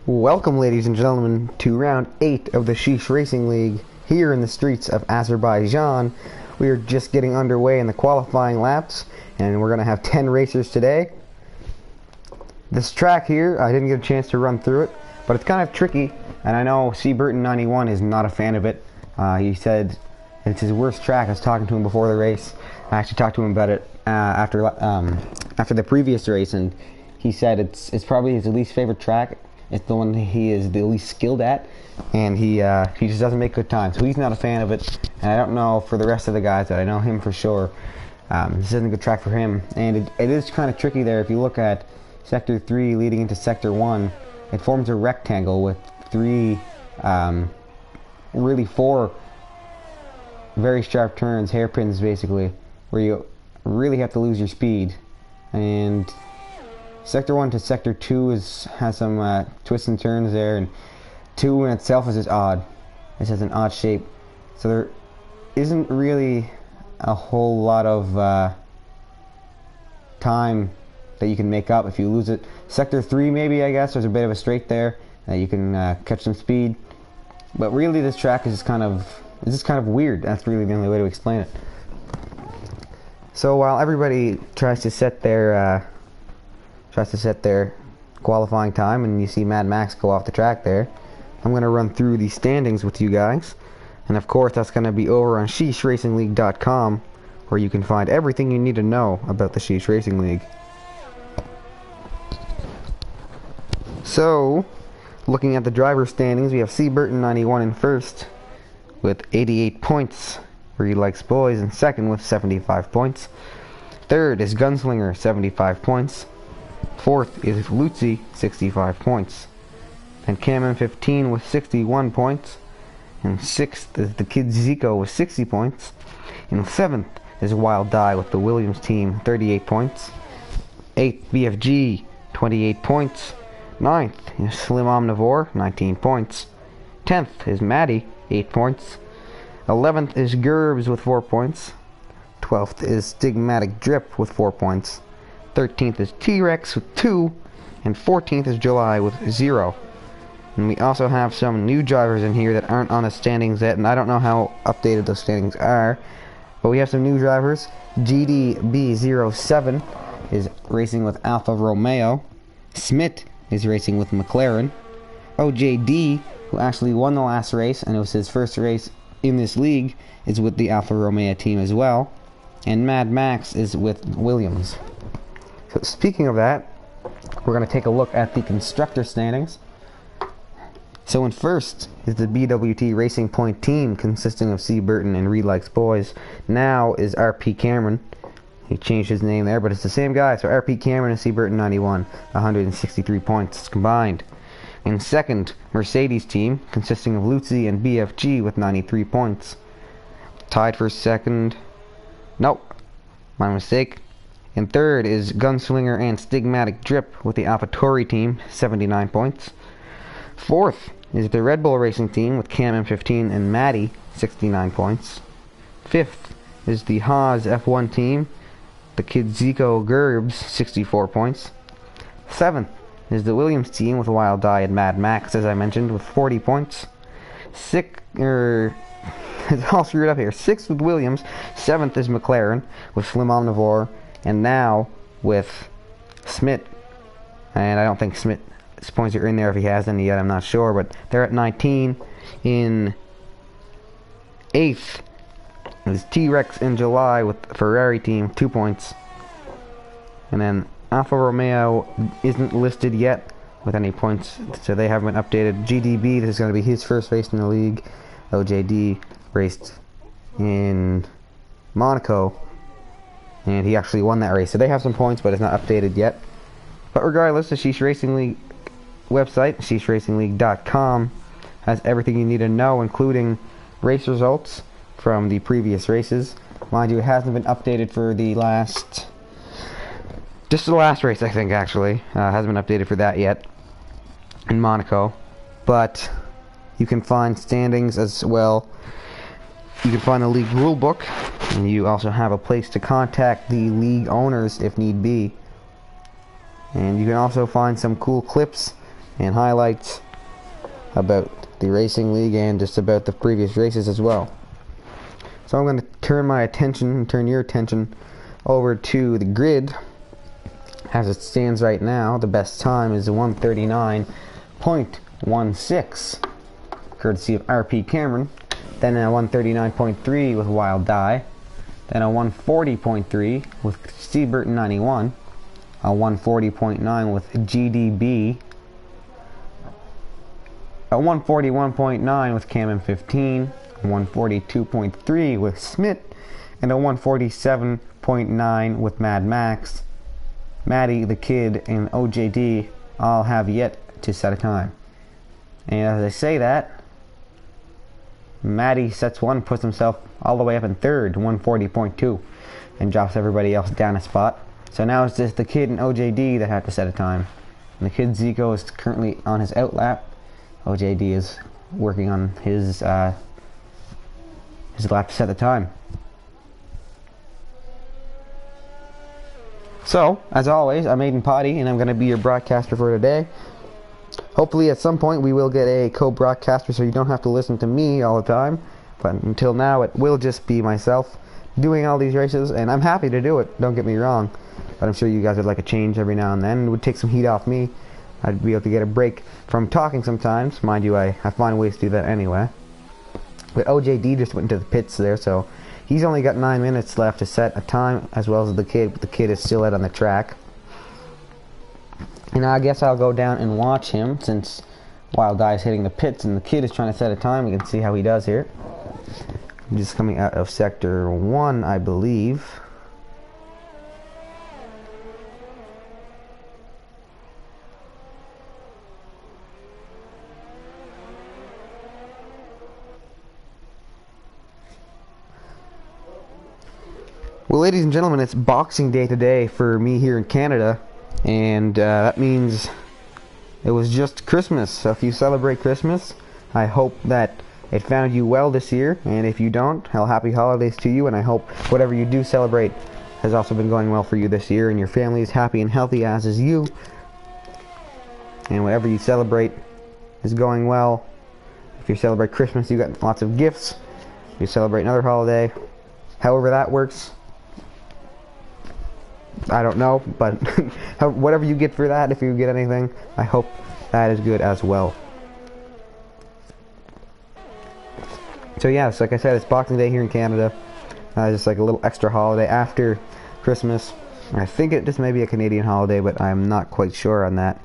Welcome, ladies and gentlemen, to round 8 of the Sheesh Racing League here in the streets of Azerbaijan. We are just getting underway in the qualifying laps, and we're going to have 10 racers today. This track here, I didn't get a chance to run through it, but it's kind of tricky, and I know Burton91 is not a fan of it. He said it's his worst track. I was talking to him before the race. I actually talked to him about it after the previous race, and he said it's probably his least favorite track. It's the one he is the least skilled at, and he just doesn't make good time. So he's not a fan of it, and I don't know for the rest of the guys, but I know him for sure. This isn't a good track for him, and it is kind of tricky there. If you look at Sector 3 leading into Sector 1, it forms a rectangle with really four very sharp turns, hairpins basically, where you really have to lose your speed. And Sector 1 to Sector 2 has some twists and turns there, and 2 in itself is just odd. It has an odd shape. So there isn't really a whole lot of time that you can make up if you lose it. Sector 3 maybe, I guess, there's a bit of a straight there that you can catch some speed. But really this track is just kind of weird. That's really the only way to explain it. So while everybody tries to set their qualifying time, and you see Mad Max go off the track there, I'm going to run through the standings with you guys. And of course that's going to be over on SheeshRacingLeague.com, where you can find everything you need to know about the Sheesh Racing League. So, looking at the driver standings, we have Burton91 in first with 88 points, where he likes boys, in second with 75 points. Third is Gunslinger, 75 points. Fourth is Lutzi, 65 points. And Cam-M15 with 61 points. And sixth is the Kid Zico with 60 points. And seventh is Wild Die with the Williams team, 38 points. Eighth, BFG, 28 points. Ninth is Slim Omnivore, 19 points. 10th is Maddie, 8 points. 11th is Gerbs with 4 points. 12th is Stigmatic Drip with 4 points. 13th is T-Rex with 2, and 14th is July with 0. And we also have some new drivers in here that aren't on the standings yet, and I don't know how updated those standings are, but we have some new drivers. GDB07 is racing with Alfa Romeo. Smith is racing with McLaren. OJD, who actually won the last race, and it was his first race in this league, is with the Alfa Romeo team as well. And Mad Max is with Williams. So speaking of that, we're going to take a look at the constructor standings. So in first is the BWT Racing Point team, consisting of C. Burton and Reed Likes Boys. Now is RP Cameron. He changed his name there, but it's the same guy. So RP Cameron and C. Burton91, 163 points combined. In second, Mercedes team, consisting of Lutzi and BFG with 93 points. Tied for second. Nope, my mistake. In third is Gunslinger and Stigmatic Drip with the AlphaTauri team, 79 points. Fourth is the Red Bull Racing team with Cam-M15 and Maddie, 69 points. Fifth is the Haas F1 team, the Kid Zico Gerbs, 64 points. Seventh is the Williams team with Wild Die and Mad Max, as I mentioned, with 40 points. It's all screwed up here. Sixth with Williams. Seventh is McLaren with Slim Omnivore, and now with Smith. And I don't think Smith's points are in there if he has any yet, I'm not sure, but they're at 19. In eighth is T-Rex in July with the Ferrari team, 2 points. And then Alfa Romeo isn't listed yet with any points, so they haven't been updated. GDB, this is going to be his first race in the league. OJD raced in Monaco, and he actually won that race, so they have some points, but it's not updated yet. But regardless, the Sheesh Racing League website, SheeshRacingLeague.com, has everything you need to know, including race results from the previous races. Mind you, it hasn't been updated for the last race, I think, actually. Hasn't been updated for that yet in Monaco. But you can find standings as well. You can find the league rulebook, and you also have a place to contact the league owners if need be. And you can also find some cool clips and highlights about the racing league and just about the previous races as well. So I'm going to turn your attention over to the grid. As it stands right now, the best time is 139.16, courtesy of RP Cameron. Then a 139.3 with Wild Die. Then a 140.3 with Seabert 91. A 140.9 with GDB. A 141.9 with Cam M15. A 142.3 with Smith. And a 147.9 with Mad Max. Maddie, the Kid, and OJD all have yet to set a time. And as I say that, Maddie sets one, puts himself all the way up in third, 140.2, and drops everybody else down a spot. So now it's just the Kid and OJD that have to set a time. And the Kid Zico is currently on his outlap. OJD is working on his lap to set the time. So, as always, I'm Aiden Potty, and I'm going to be your broadcaster for today. Hopefully, at some point, we will get a co-broadcaster so you don't have to listen to me all the time. But until now, it will just be myself doing all these races, and I'm happy to do it, don't get me wrong. But I'm sure you guys would like a change every now and then. It would take some heat off me. I'd be able to get a break from talking sometimes. Mind you, I find ways to do that anyway. But OJD just went into the pits there, so he's only got 9 minutes left to set a time, as well as the Kid, but the Kid is still out on the track. And I guess I'll go down and watch him, since Wild Die is hitting the pits and the Kid is trying to set a time. We can see how he does here. I'm just coming out of Sector 1, I believe. Well, ladies and gentlemen, it's Boxing Day today for me here in Canada, and that means it was just Christmas. So if you celebrate Christmas, I hope that it found you well this year, and if you don't, well, happy holidays to you, and I hope whatever you do celebrate has also been going well for you this year, and your family is happy and healthy, as is you, and whatever you celebrate is going well. If you celebrate Christmas, you got lots of gifts. If you celebrate another holiday, however that works, I don't know, but whatever you get for that, if you get anything, I hope that is good as well. So yes, like I said, it's Boxing Day here in Canada. Just like a little extra holiday after Christmas. I think it just may be a Canadian holiday, but I'm not quite sure on that.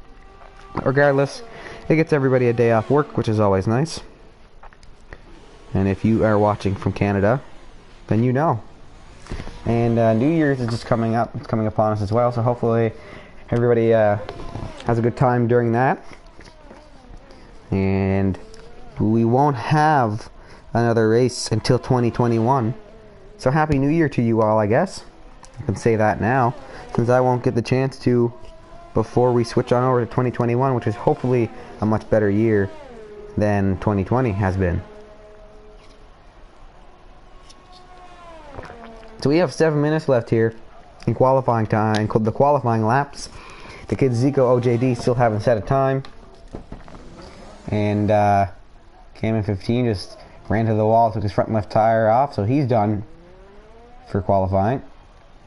Regardless, it gets everybody a day off work, which is always nice. And if you are watching from Canada, then you know. And New Year's is just coming up. It's coming upon us as well, so hopefully everybody has a good time during that. And we won't have another race until 2021. So Happy New Year to you all, I guess. I can say that now, since I won't get the chance to before we switch on over to 2021, which is hopefully a much better year than 2020 has been. So we have 7 minutes left here in qualifying time, the qualifying laps. The Kid Zico OJD still haven't set a time. And Cam M15 just ran to the wall, took his front left tire off, so he's done for qualifying.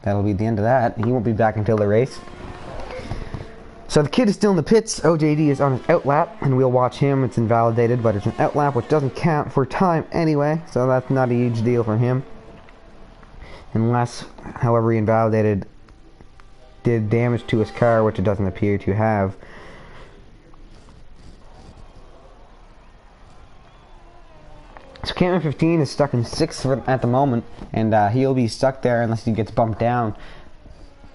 That'll be the end of that. He won't be back until the race. So the Kid is still in the pits. OJD is on his outlap, and we'll watch him. It's invalidated, but it's an outlap, which doesn't count for time anyway, so that's not a huge deal for him. Unless, however, he invalidated did damage to his car, which it doesn't appear to have. So Cam 15 is stuck in 6th at the moment, and he'll be stuck there unless he gets bumped down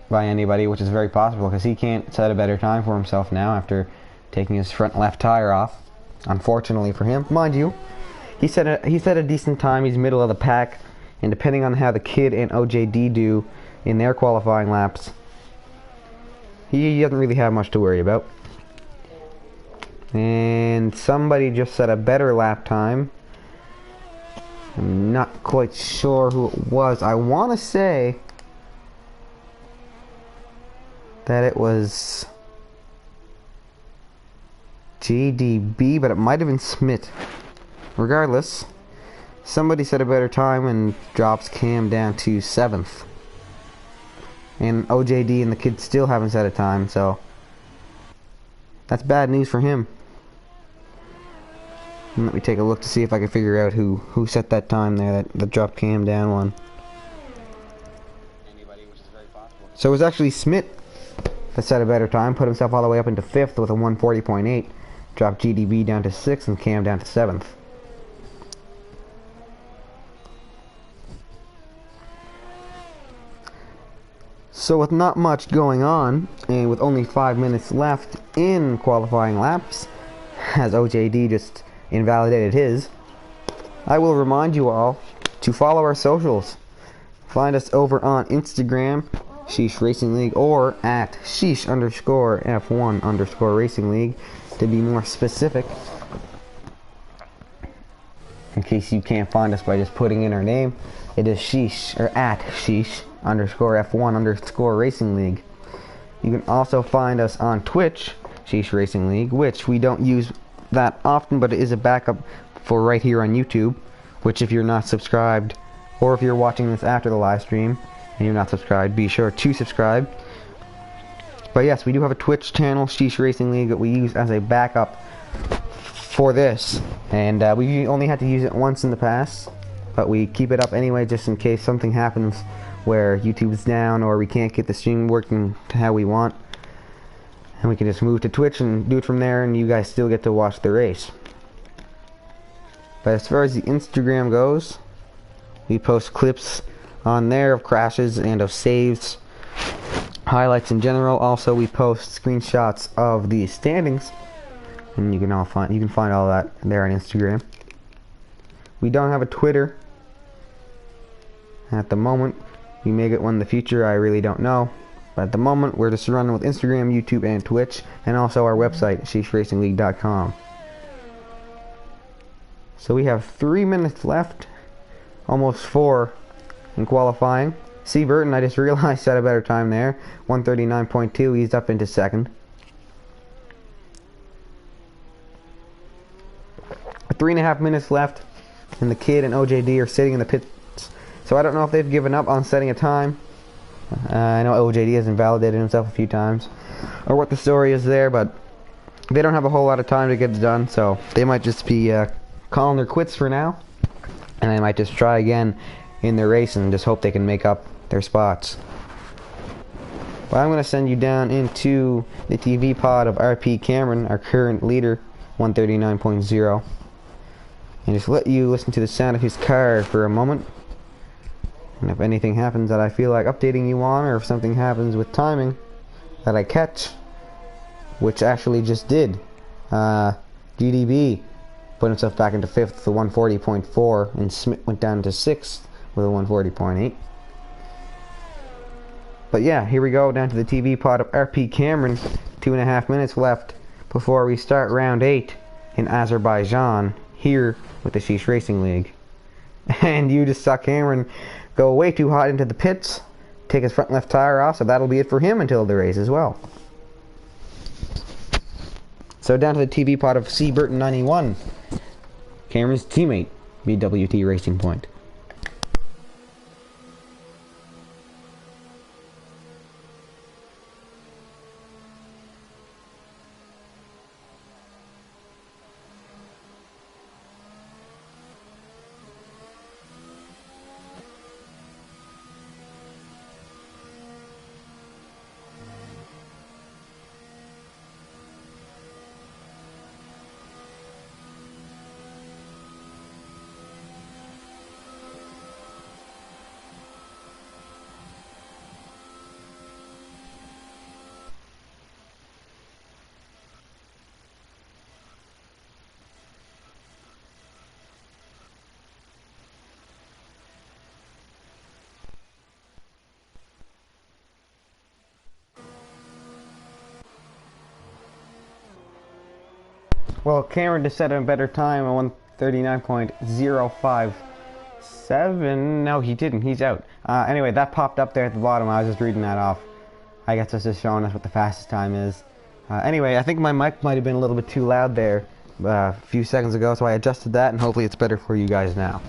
by anybody, which is very possible because he can't set a better time for himself now after taking his front left tire off. Unfortunately for him, mind you, he set a decent time. He's middle of the pack. And depending on how the Kid and OJD do in their qualifying laps, he doesn't really have much to worry about. And somebody just set a better lap time. I'm not quite sure who it was. I want to say that it was JDB, but it might have been Smith. Regardless, somebody set a better time and drops Cam down to 7th. And OJD and the kid still haven't set a time, so that's bad news for him. And let me take a look to see if I can figure out who set that time there that dropped Cam down one. Anybody, which is very possible. So it was actually Smith that set a better time, put himself all the way up into 5th with a 140.8, dropped GDB down to 6th and Cam down to 7th. So with not much going on, and with only 5 minutes left in qualifying laps, as OJD just invalidated his, I will remind you all to follow our socials. Find us over on Instagram, Sheesh Racing League, or at Sheesh_F1_Racing League, to be more specific. In case you can't find us by just putting in our name, it is Sheesh, or at Sheesh_F1_Racing League. You can also find us on Twitch, Sheesh Racing League, which we don't use that often, but it is a backup for right here on YouTube, which if you're not subscribed, or if you're watching this after the live stream and you're not subscribed, be sure to subscribe. But yes, we do have a Twitch channel, Sheesh Racing League, that we use as a backup for this, and we only had to use it once in the past, but we keep it up anyway just in case something happens where YouTube's down or we can't get the stream working to how we want, and we can just move to Twitch and do it from there, and you guys still get to watch the race. But as far as the Instagram goes, we post clips on there of crashes and of saves, highlights in general. Also, we post screenshots of the standings, and you can find all that there on Instagram. We don't have a Twitter at the moment. We may get one in the future, I really don't know. But at the moment, we're just running with Instagram, YouTube, and Twitch, and also our website, SheeshRacingLeague.com. So we have 3 minutes left, almost 4 in qualifying. C. Burton, I just realized, set a better time there, 139.2, he's up into 2nd. 3.5 minutes left, and the kid and OJD are sitting in the pits. So I don't know if they've given up on setting a time. I know OJD has invalidated himself a few times, or what the story is there, but they don't have a whole lot of time to get it done, so they might just be calling their quits for now, and they might just try again in their race and just hope they can make up their spots. But I'm going to send you down into the TV pod of RP Cameron, our current leader, 139.0, and just let you listen to the sound of his car for a moment. And if anything happens that I feel like updating you on, or if something happens with timing that I catch, which actually just did, GDB put himself back into 5th with a 140.4, and Smith went down to 6th with a 140.8. But yeah, here we go, down to the TV pod of RP Cameron. 2.5 minutes left before we start round 8 in Azerbaijan, here with the Sheesh Racing League. And you just saw Cameron go way too hot into the pits, take his front left tire off, so that'll be it for him until the race as well. So down to the TV pod of C. Burton 91, Cameron's teammate, BWT Racing Point. Well, Cameron just set a better time at 139.057. No, he didn't. He's out. Anyway, that popped up there at the bottom. I was just reading that off. I guess it's just showing us what the fastest time is. Anyway, I think my mic might have been a little bit too loud there a few seconds ago, so I adjusted that, and hopefully it's better for you guys now.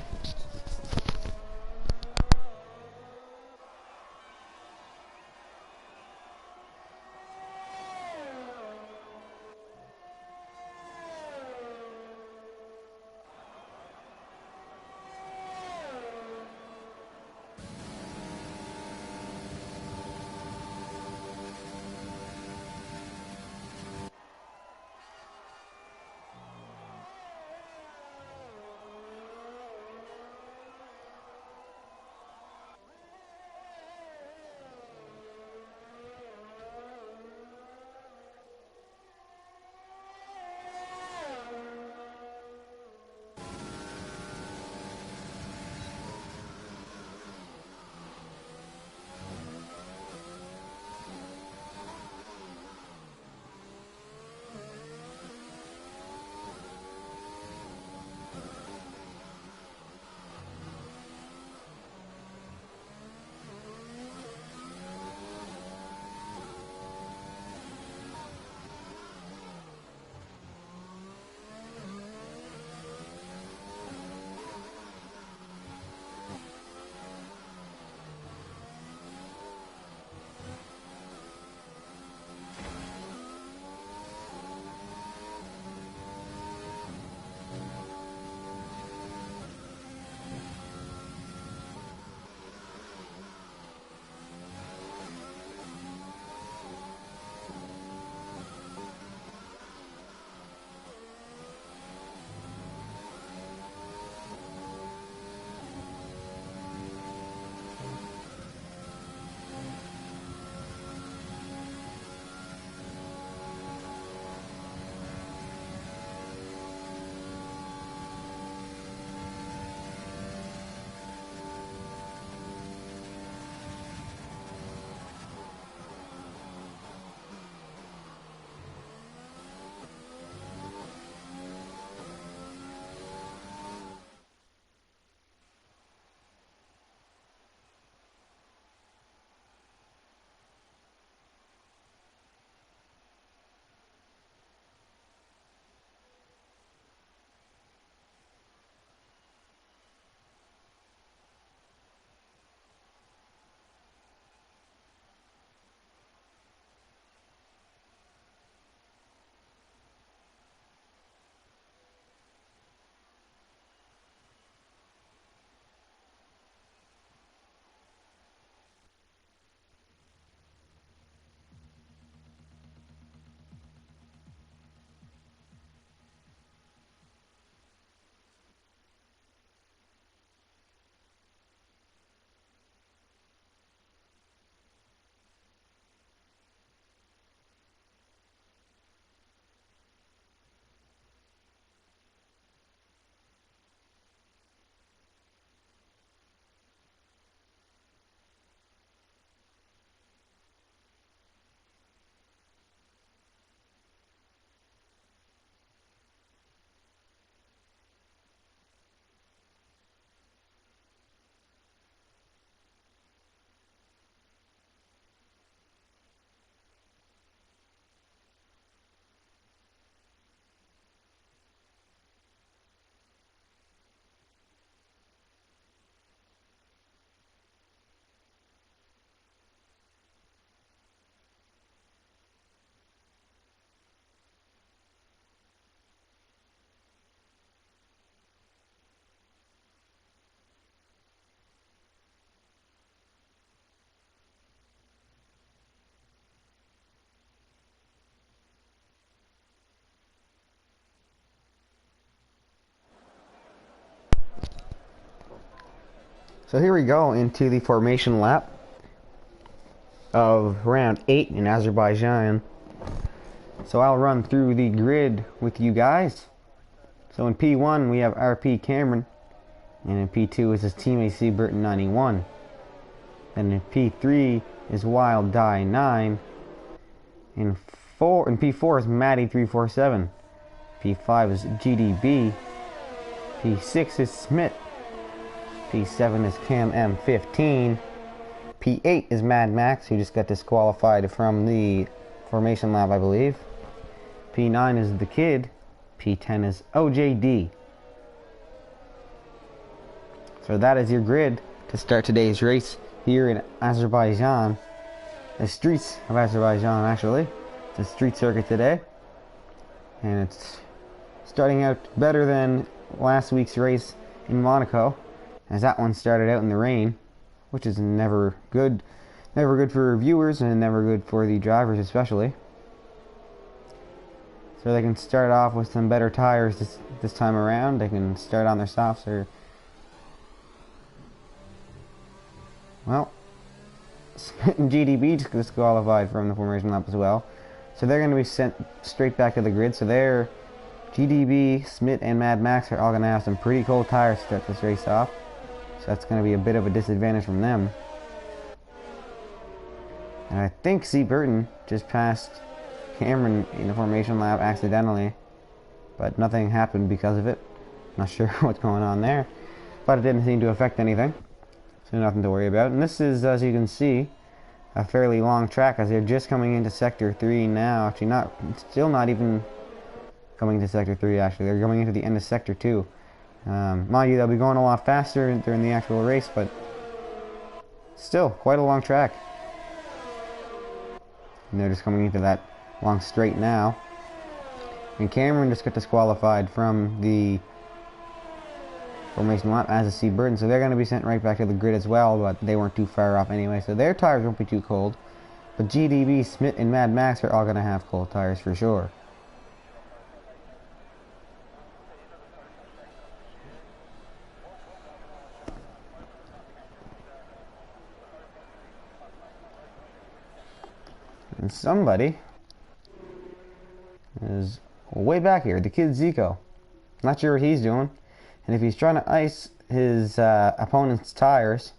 So here we go into the formation lap of round 8 in Azerbaijan. So I'll run through the grid with you guys. So in P1 we have RP Cameron, and in P2 is his teammate C Burton 91. And in P3 is Wild Die 9. In P4 is Maddie 347. P5 is GDB. P6 is Smith. P7 is Cam M15. P8 is Mad Max, who just got disqualified from the formation lap, I believe. P9 is the kid. P10 is OJD. So that is your grid to start today's race here in Azerbaijan. The streets of Azerbaijan, actually. It's a street circuit today. And it's starting out better than last week's race in Monaco, as that one started out in the rain, which is never good. Never good for viewers and never good for the drivers especially. So they can start off with some better tires this time around. They can start on their softs or... Well, Smith and GDB disqualified from the formation lap as well. So they're going to be sent straight back to the grid. So they're GDB, Smith, and Mad Max are all going to have some pretty cold tires to start this race off. So that's going to be a bit of a disadvantage from them. And I think C. Burton just passed Cameron in the formation lap accidentally. But nothing happened because of it. Not sure what's going on there. But it didn't seem to affect anything. So nothing to worry about. And this is, as you can see, a fairly long track as they're just coming into Sector 3 now. Actually, still not even coming to Sector 3, actually. They're going into the end of Sector 2. Mind you, they'll be going a lot faster during the actual race, but still, quite a long track. And they're just coming into that long straight now. And Cameron just got disqualified from the formation lap as a C. Burton, so they're going to be sent right back to the grid as well, but they weren't too far off anyway, so their tires won't be too cold. But GDB, Smith, and Mad Max are all going to have cold tires for sure. And somebody is way back here, the kid Zico. Not sure what he's doing. And if he's trying to ice his opponent's tires,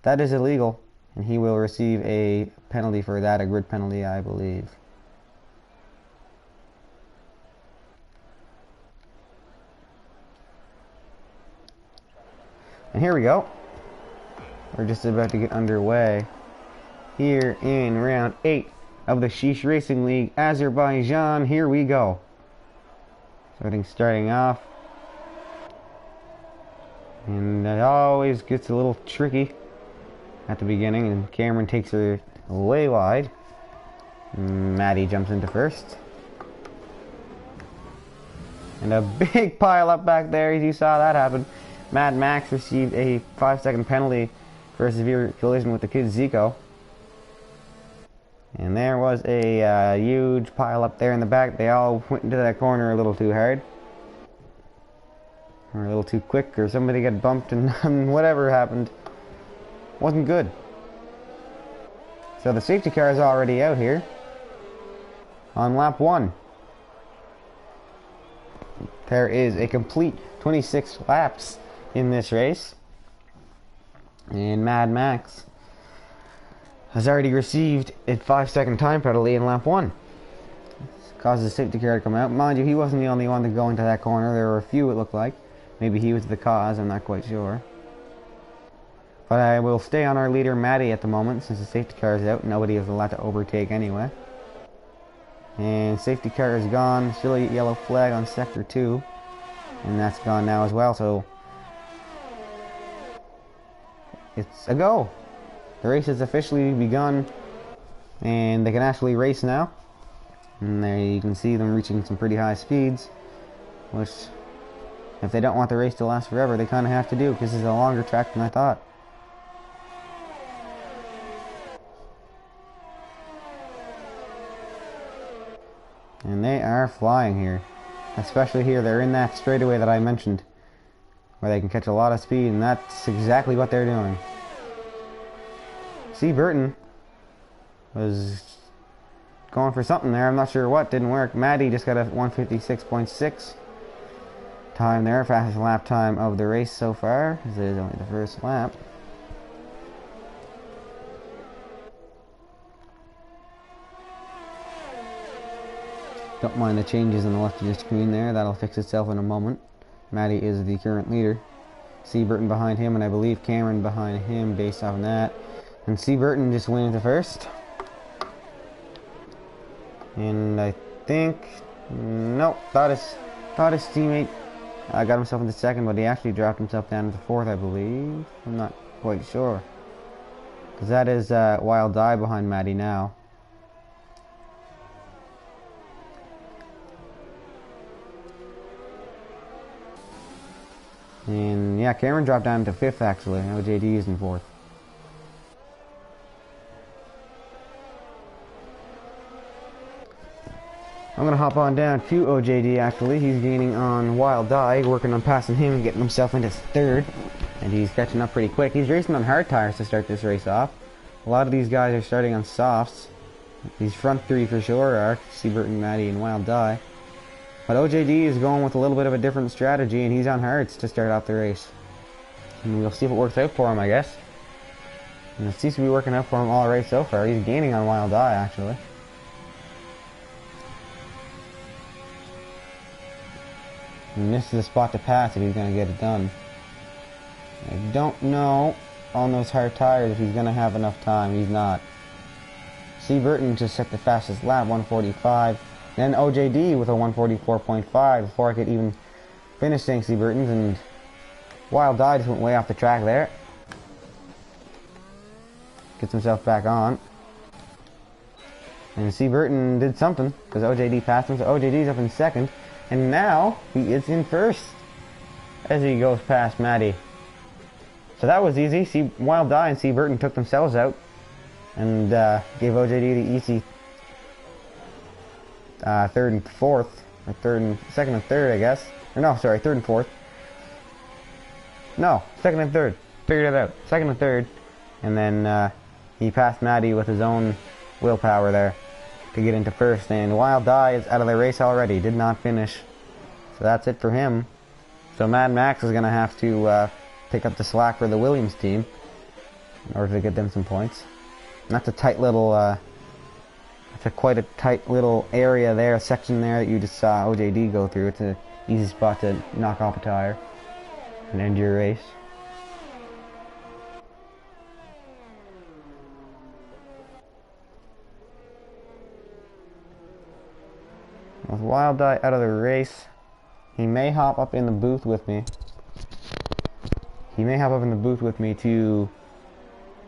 that is illegal. And he will receive a penalty for that, a grid penalty, I believe. And here we go. We're just about to get underway here in round 8 of the Sheesh Racing League, Azerbaijan. Here we go. Starting off. And it always gets a little tricky at the beginning, and Cameron takes her way wide. Maddie jumps into first. And a big pile up back there, as you saw that happen. Mad Max received a 5-second penalty for a severe collision with the kid Zico. And there was a huge pile up there in the back. They all went into that corner a little too hard. Or a little too quick, or somebody got bumped, and whatever happened wasn't good. So the safety car is already out here on lap 1. There is a complete 26 laps in this race, and Mad Max has already received a 5-second time penalty in lap 1. This caused the safety car to come out. Mind you, he wasn't the only one to go into that corner. There were a few, it looked like. Maybe he was the cause, I'm not quite sure. But I will stay on our leader, Maddie, at the moment, since the safety car is out. Nobody is allowed to overtake anyway. And safety car is gone. Still a yellow flag on Sector 2. And that's gone now as well, so it's a go. The race has officially begun, and they can actually race now. And there you can see them reaching some pretty high speeds, which, if they don't want the race to last forever, they kind of have to do, because this is a longer track than I thought. And they are flying here. Especially here, they're in that straightaway that I mentioned, where they can catch a lot of speed, and that's exactly what they're doing. C. Burton was going for something there, I'm not sure what, didn't work. Maddie just got a 156.6 time there, fastest lap time of the race so far, as it is only the first lap. Don't mind the changes on the left of your screen there, that'll fix itself in a moment. Maddie is the current leader. C. Burton behind him, and I believe Cameron behind him based on that. And C. Burton just went into first. And I think, nope, thought his teammate got himself into second, but he actually dropped himself down into fourth, I believe. I'm not quite sure. Because that is Wild Die behind Maddie now. And yeah, Cameron dropped down to fifth actually. Now JD is in fourth. I'm gonna hop on down to OJD actually. He's gaining on Wild Die, working on passing him and getting himself into third. And he's catching up pretty quick. He's racing on hard tires to start this race off. A lot of these guys are starting on softs. These front three for sure are Seaburton, Maddie, and Wild Die. But OJD is going with a little bit of a different strategy, and he's on hards to start off the race. And we'll see if it works out for him, I guess. And it seems to be working out for him all race so far. He's gaining on Wild Die, actually. And this is the spot to pass if he's going to get it done. I don't know on those hard tires if he's going to have enough time. He's not. Seaburton just set the fastest lap, 145. Then OJD with a 144.5 before I could even finish saying Seaburton's, and Wild Die just went way off the track there. Gets himself back on. And Seaburton did something because OJD passed him, so OJD's up in second. And now he is in first as he goes past Maddie. So that was easy. Wild Die and Seaburton took themselves out and gave OJD the easy third and fourth, or second and third, I guess. Or no, sorry, third and fourth. No, second and third. Figured it out. Second and third, and then he passed Maddie with his own willpower there to get into first. And Wild Die is out of the race already. Did not finish. So that's it for him. So Mad Max is gonna have to pick up the slack for the Williams team in order to get them some points. And that's a tight little. It's quite a tight little area there, section there that you just saw OJD go through. It's an easy spot to knock off a tire and end your race. With Wild Die out of the race, he may hop up in the booth with me. He may hop up in the booth with me to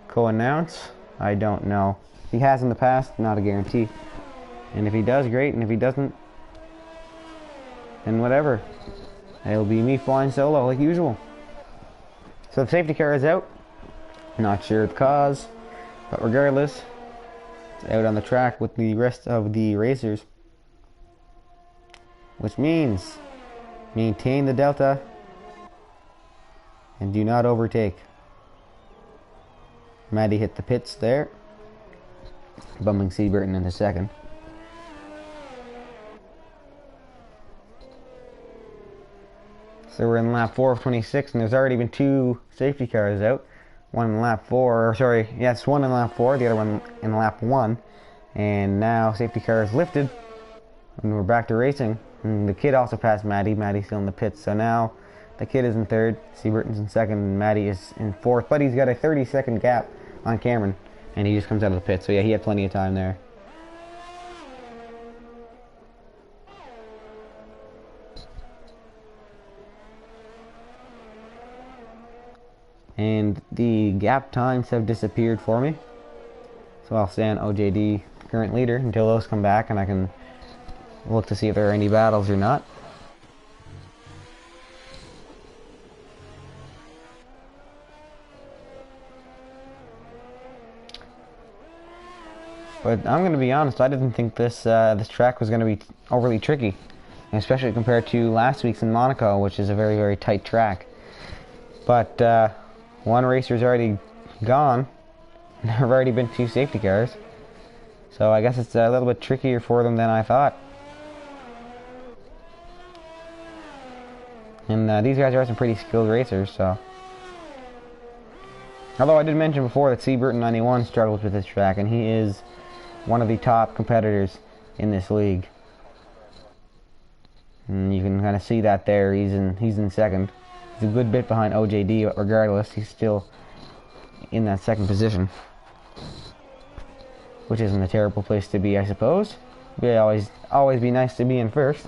co-announce. I don't know. He has in the past, not a guarantee. And if he does, great. And if he doesn't, then whatever. It'll be me flying solo like usual. So the safety car is out. Not sure the cause, but regardless, it's out on the track with the rest of the racers. Which means maintain the delta and do not overtake. Maddie hit the pits there, bumping Seaburton into second. So we're in lap 4 of 26, and there's already been 2 safety cars out. One in lap 4, or sorry, yes, one in lap 4, the other one in lap 1. And now safety car is lifted, and we're back to racing. And the kid also passed Maddie. Maddie's still in the pits, so now the kid is in third, Seaburton's in second, and Maddie is in fourth. But he's got a 30-second gap on Cameron, and he just comes out of the pit. So yeah, he had plenty of time there. And the gap times have disappeared for me. So I'll stay on OJD, current leader, until those come back and I can look to see if there are any battles or not. But I'm going to be honest, I didn't think this track was going to be overly tricky, especially compared to last week's in Monaco, which is a very, very tight track. But one racer's already gone. There have already been 2 safety cars. So I guess it's a little bit trickier for them than I thought. And these guys are some pretty skilled racers, so. Although I did mention before that Seaburton 91 struggles with this track, and he is one of the top competitors in this league. And you can kind of see that there. He's in second. He's a good bit behind OJD, but regardless, he's still in that second position, which isn't a terrible place to be, I suppose. Yeah, always be nice to be in first.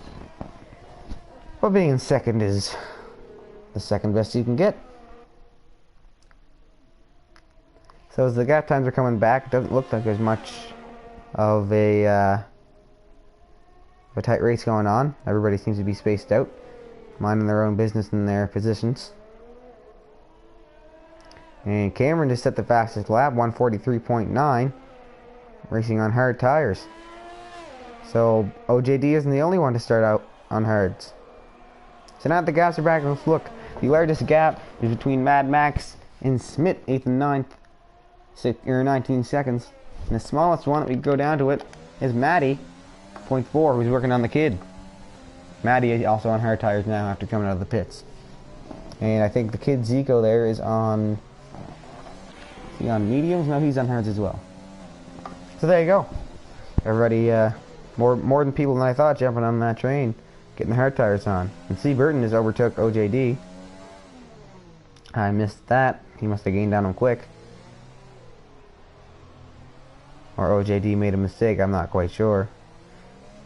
But being in second is the second best you can get. So as the gap times are coming back, it doesn't look like there's much of a tight race going on. Everybody seems to be spaced out, minding their own business in their positions. And Cameron just set the fastest lap, 143.9, racing on hard tires. So OJD isn't the only one to start out on hards. So now that the gaps are back, let's look. The largest gap is between Mad Max and Smith, 8th and 9th, 19 seconds. And the smallest one, if we go down to it, is Maddie, 0.4, who's working on the kid. Maddie is also on hard tires now after coming out of the pits. And I think the kid Zico there is on... Is he on mediums? No, he's on hards as well. So there you go. Everybody, more than people than I thought jumping on that train, getting the hard tires on. And C. Burton has overtook OJD. I missed that. He must have gained on him quick. Or OJD made a mistake, I'm not quite sure.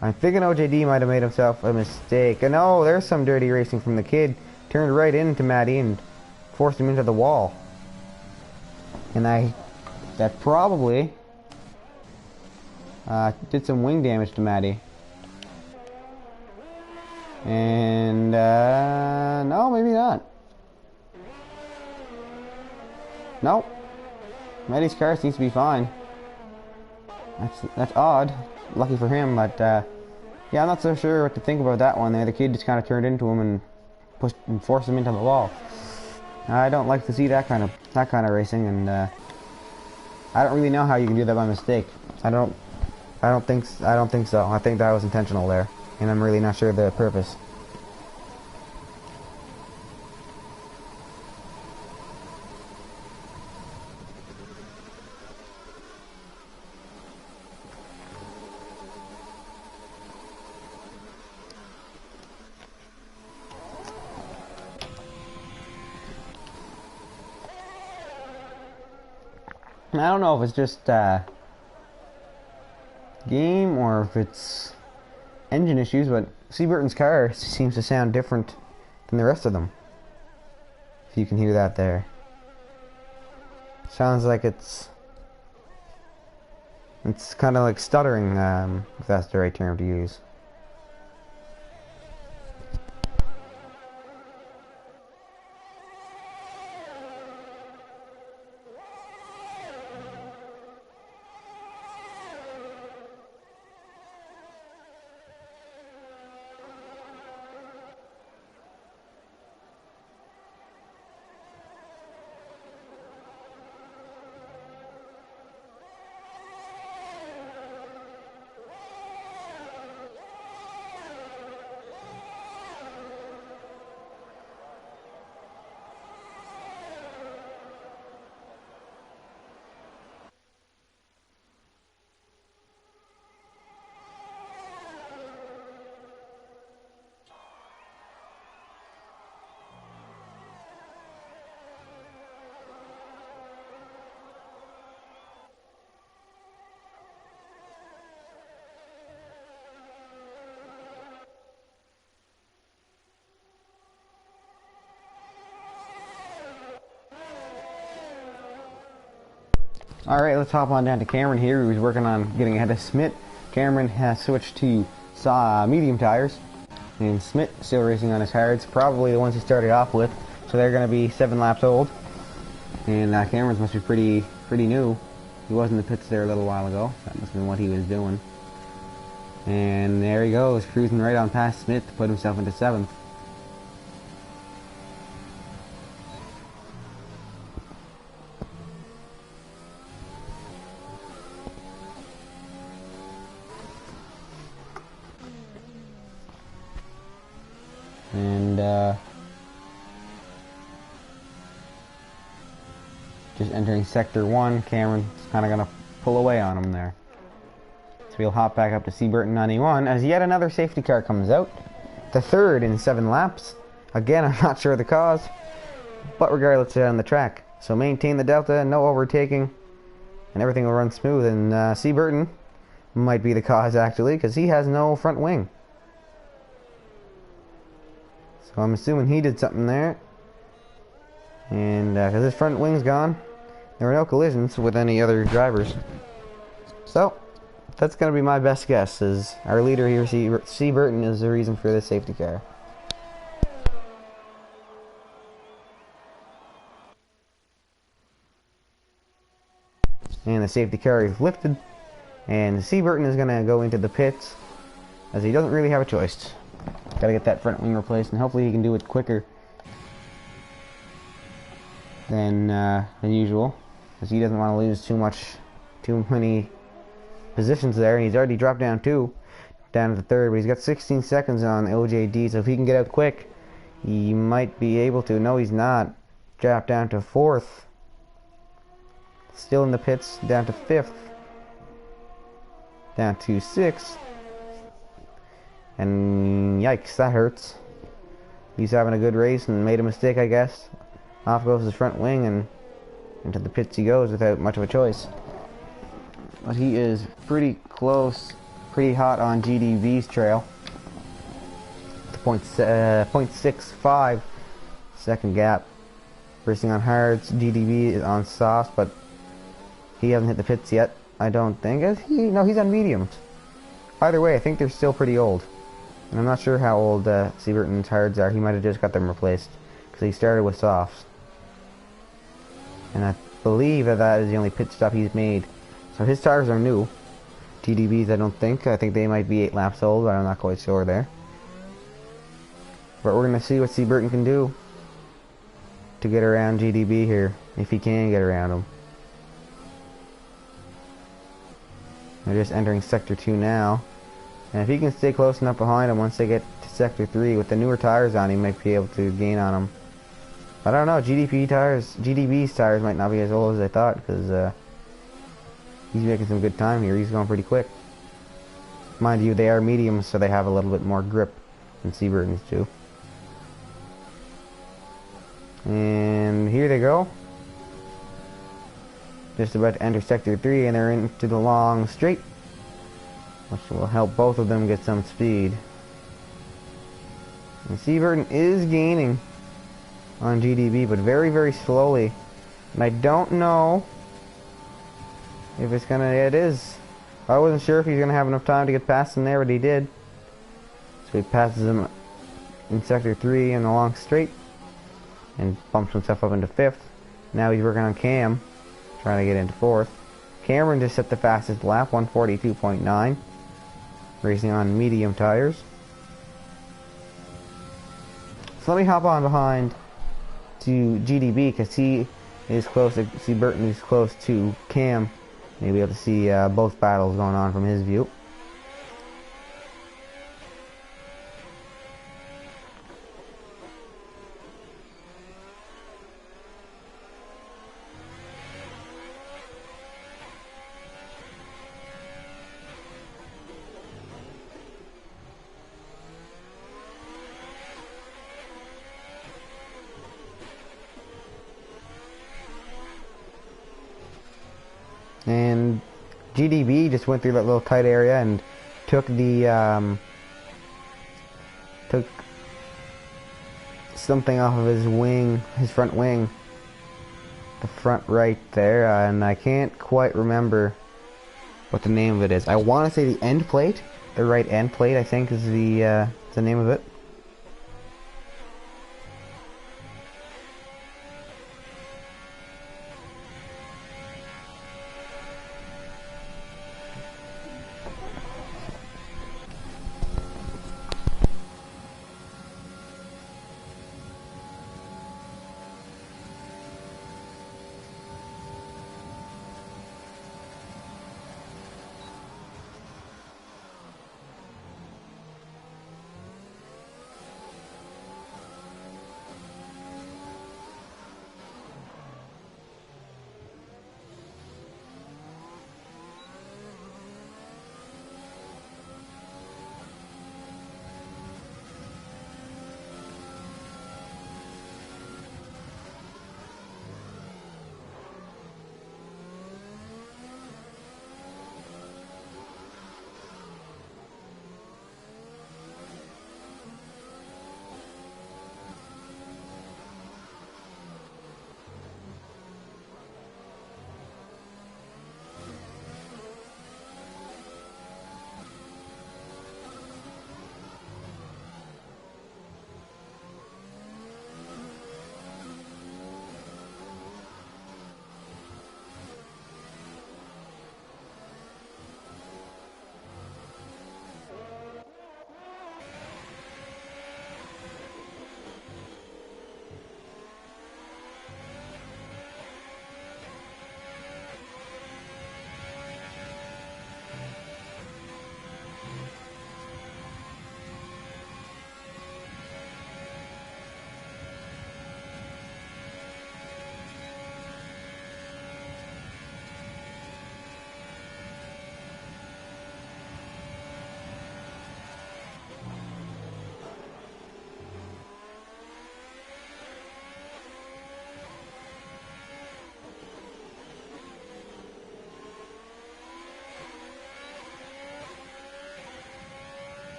I'm thinking OJD might have made himself a mistake. And oh, there's some dirty racing from the kid. Turned right into Maddie and forced him into the wall. And that probably did some wing damage to Maddie. And no, maybe not. Nope. Maddie's car seems to be fine. That's odd. Lucky for him, but yeah, I'm not so sure what to think about that one there. The kid just kind of turned into him and pushed and forced him into the wall. I don't like to see that kind of racing, and I don't really know how you can do that by mistake. I don't think so. I think that was intentional there, and I'm really not sure the purpose. I don't know if it's just game or if it's engine issues, but Seaburton's car seems to sound different than the rest of them. If you can hear that there. Sounds like it's kind of like stuttering, if that's the right term to use. Alright, let's hop on down to Cameron here, who's working on getting ahead of Smith. Cameron has switched to medium tires, and Smith still racing on his hards, probably the ones he started off with, so they're going to be 7 laps old. And Cameron's must be pretty new. He was in the pits there a little while ago. That must have been what he was doing. And there he goes, cruising right on past Smith to put himself into 7th. And just entering sector 1, Cameron's kind of going to pull away on him there. So we'll hop back up to Seaburton 91 as yet another safety car comes out. The third in 7 laps. Again, I'm not sure the cause, but regardless, it's on the track. So maintain the delta, no overtaking, and everything will run smooth. And Seaburton might be the cause, actually, because he has no front wing. So I'm assuming he did something there. And because his front wing's gone, there were no collisions with any other drivers. So that's going to be my best guess, is our leader here, C. Burton, is the reason for this safety car. And the safety car is lifted, and C. Burton is going to go into the pits, as he doesn't really have a choice. Got to get that front wing replaced, and hopefully he can do it quicker than usual, because he doesn't want to lose too many positions there, and he's already dropped down to the third, but he's got 16 seconds on OJD, so if he can get out quick, he might be able to. No, he's not. Dropped down to fourth. Still in the pits, down to fifth. Down to sixth. And yikes, that hurts. He's having a good race and made a mistake, I guess. Off goes his front wing, and into the pits he goes without much of a choice. But he is pretty close, pretty hot on GDV's trail. 0.65 second gap. Racing on hards, GDV is on softs, but he hasn't hit the pits yet, I don't think. No, he's on mediums. Either way, I think they're still pretty old. And I'm not sure how old C. Burton's hards are. He might have just got them replaced, because he started with softs. And I believe that is the only pit stop he's made. So his tires are new. GDV's, I don't think. I think they might be 8 laps old, but I'm not quite sure there. But we're going to see what C. Burton can do to get around GDB here, if he can get around him. They're just entering Sector 2 now. And if he can stay close enough behind him once they get to Sector 3, with the newer tires on, he might be able to gain on him. I don't know, GDB's tires might not be as old as I thought, because he's making some good time here. He's going pretty quick. Mind you, they are mediums, so they have a little bit more grip than C. Burton's do. And here they go. Just about to enter Sector 3, and they're into the long straight, which will help both of them get some speed. And C. Burton is gaining on GDB, but very, very slowly. And I don't know if it's gonna... it is. I wasn't sure if he's gonna have enough time to get past him there, but he did. So he passes him in Sector 3 in the long straight, and bumps himself up into 5th. Now he's working on Cam, trying to get into 4th. Cameron just set the fastest lap, 142.9. Racing on medium tires. So let me hop on behind to GDB, because he is close to C. Burton, is close to Cam. You'll be able to see both battles going on from his view. And GDB just went through that little tight area and took the took something off of his wing, his front wing, the front right there, and I can't quite remember what the name of it is. I want to say the end plate, the right end plate, I think is the name of it.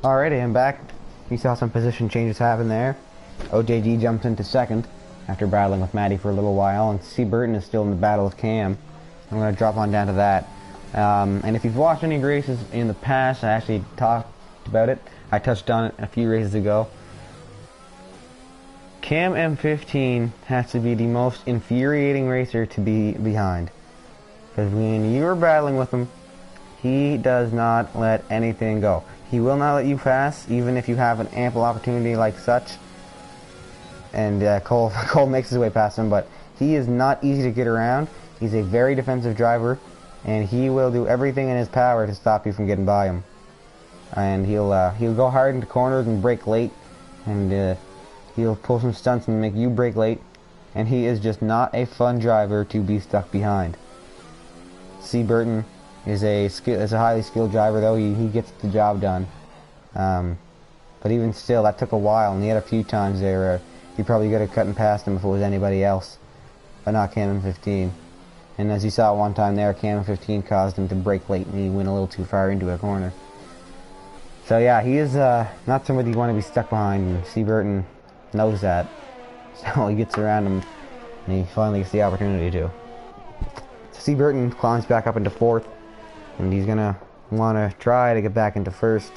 Alrighty, I'm back. We saw some position changes happen there. OJD jumps into second after battling with Matty for a little while, and C. Burton is still in the battle with Cam. I'm going to drop on down to that. And if you've watched any races in the past, I actually talked about it. I touched on it a few races ago. Cam M15 has to be the most infuriating racer to be behind. Because when you are battling with him, he does not let anything go. He will not let you pass, even if you have an ample opportunity like such. And Cole makes his way past him, but he is not easy to get around. He's a very defensive driver, and he will do everything in his power to stop you from getting by him. And he'll go hard into corners and brake late, and he'll pull some stunts and make you brake late. And he is just not a fun driver to be stuck behind. C. Burton is a highly skilled driver, though. He gets the job done. But even still, that took a while, and he had a few times there he probably could have cut past him if it was anybody else, but not Cam M15. And as you saw one time there, Cam M15 caused him to brake late, and he went a little too far into a corner. So yeah, he is not somebody you want to be stuck behind, and C. Burton knows that. So he gets around him, and he finally gets the opportunity to. So C. Burton climbs back up into fourth, and he's going to want to try to get back into first,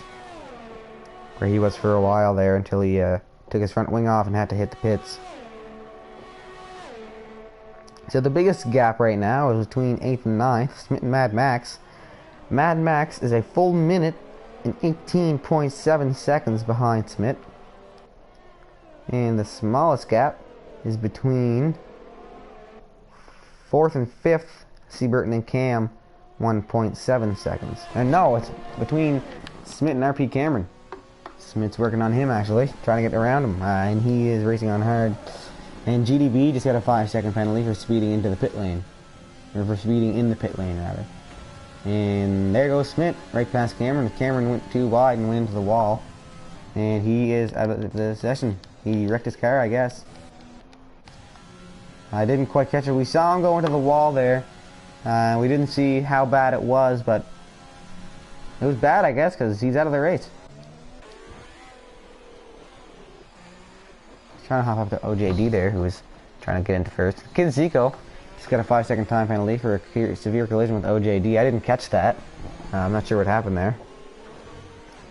where he was for a while there until he took his front wing off and had to hit the pits. So the biggest gap right now is between 8th and 9th, Smith and Mad Max. Mad Max is a full minute and 18.7 seconds behind Smith. And the smallest gap is between 4th and 5th, C. Burton and Cam, 1.7 seconds. And no, it's between Smith and RP Cameron. Smith's working on him, actually, trying to get around him, and he is racing on hard. And GDB just got a 5-second penalty for speeding into the pit lane. Or for speeding in the pit lane, rather. And there goes Smith, right past Cameron. Cameron went too wide and went into the wall. And he is out of the session. He wrecked his car, I guess. I didn't quite catch it. We saw him go into the wall there. We didn't see how bad it was, but it was bad, I guess, because he's out of the race. Trying to hop up to OJD there, who was trying to get into first. Kid Zico just got a 5-second time penalty for a severe collision with OJD. I didn't catch that. I'm not sure what happened there.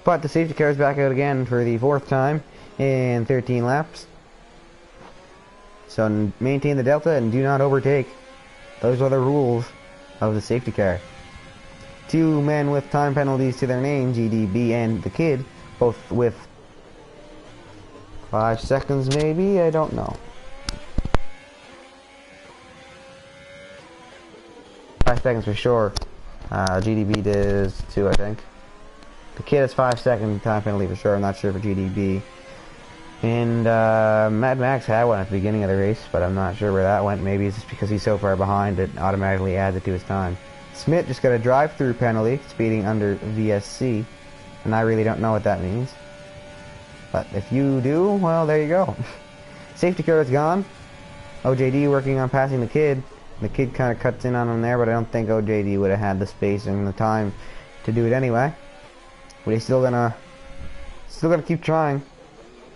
But the safety car is back out again for the 4th time in 13 laps. So maintain the delta and do not overtake. Those are the rules of the safety car. 2 men with time penalties to their name, GDB and the Kid, both with 5 seconds maybe? I don't know. 5 seconds for sure. GDB does 2, I think. The Kid has 5-second time penalty for sure. I'm not sure for GDB. And Mad Max had one at the beginning of the race, but I'm not sure where that went. Maybe it's just because he's so far behind it automatically adds it to his time. Smith just got a drive-through penalty, speeding under VSC, and I really don't know what that means. But if you do, well, there you go. Safety car is gone. OJD working on passing the Kid. The Kid kind of cuts in on him there, but I don't think OJD would have had the space and the time to do it anyway. But he's still gonna keep trying.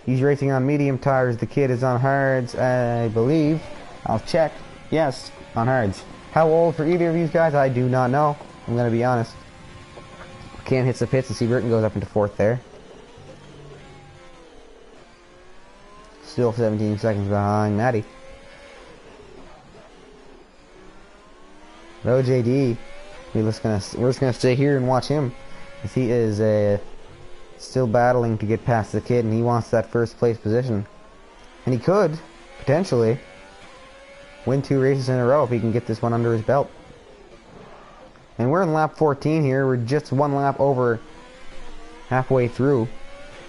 He's racing on medium tires. The Kid is on hards, I believe. I'll check. Yes, on hards. How old for either of these guys? I do not know. I'm gonna be honest. Cam hits the pits and C. Burton goes up into 4th there. Still 17 seconds behind Matty. But OJD, we're just gonna stay here and watch him, as he is still battling to get past the Kid, and he wants that 1st place position. And he could potentially win 2 races in a row if he can get this one under his belt. And we're in lap 14 here. We're just 1 lap over halfway through.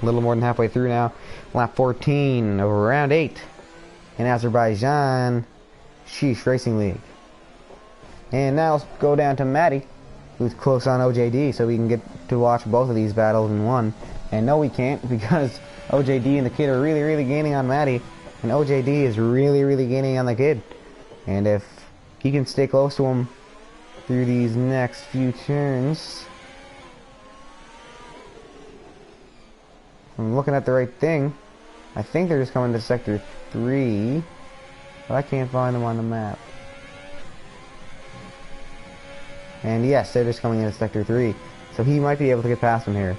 A little more than halfway through now. Lap 14 of round 8 in Azerbaijan Sheesh Racing League. And now let's go down to Matty, who's close on OJD, so we can get to watch both of these battles in one. And no, we can't, because OJD and the Kid are really gaining on Matty, and OJD is really gaining on the Kid. And if he can stay close to him through these next few turns, I'm looking at the right thing. I think they're just coming to Sector 3. But I can't find them on the map. And yes, they're just coming into Sector 3. So he might be able to get past them here.